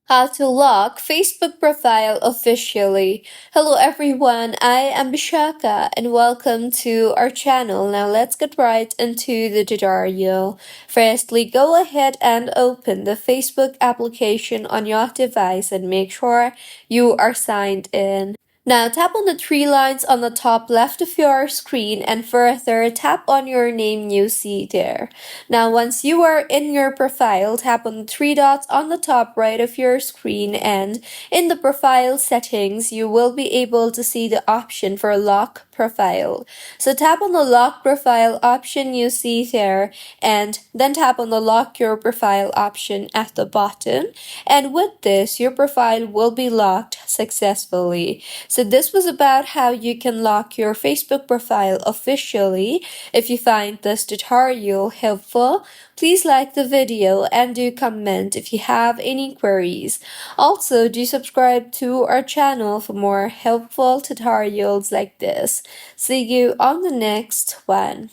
How to lock Facebook profile officially. Hello everyone, I am Bishaka and welcome to our channel. Now let's get right into the tutorial. Firstly, go ahead and open the Facebook application on your device and make sure you are signed in. Now tap on the three lines on the top left of your screen and further tap on your name you see there. Now once you are in your profile, tap on the three dots on the top right of your screen and in the profile settings, you will be able to see the option for lock profile. So tap on the lock profile option you see there and then tap on the lock your profile option at the bottom. And with this, your profile will be locked successfully. So this was about how you can lock your Facebook profile officially. If you find this tutorial helpful, please like the video and do comment if you have any queries. Also, do subscribe to our channel for more helpful tutorials like this. See you on the next one.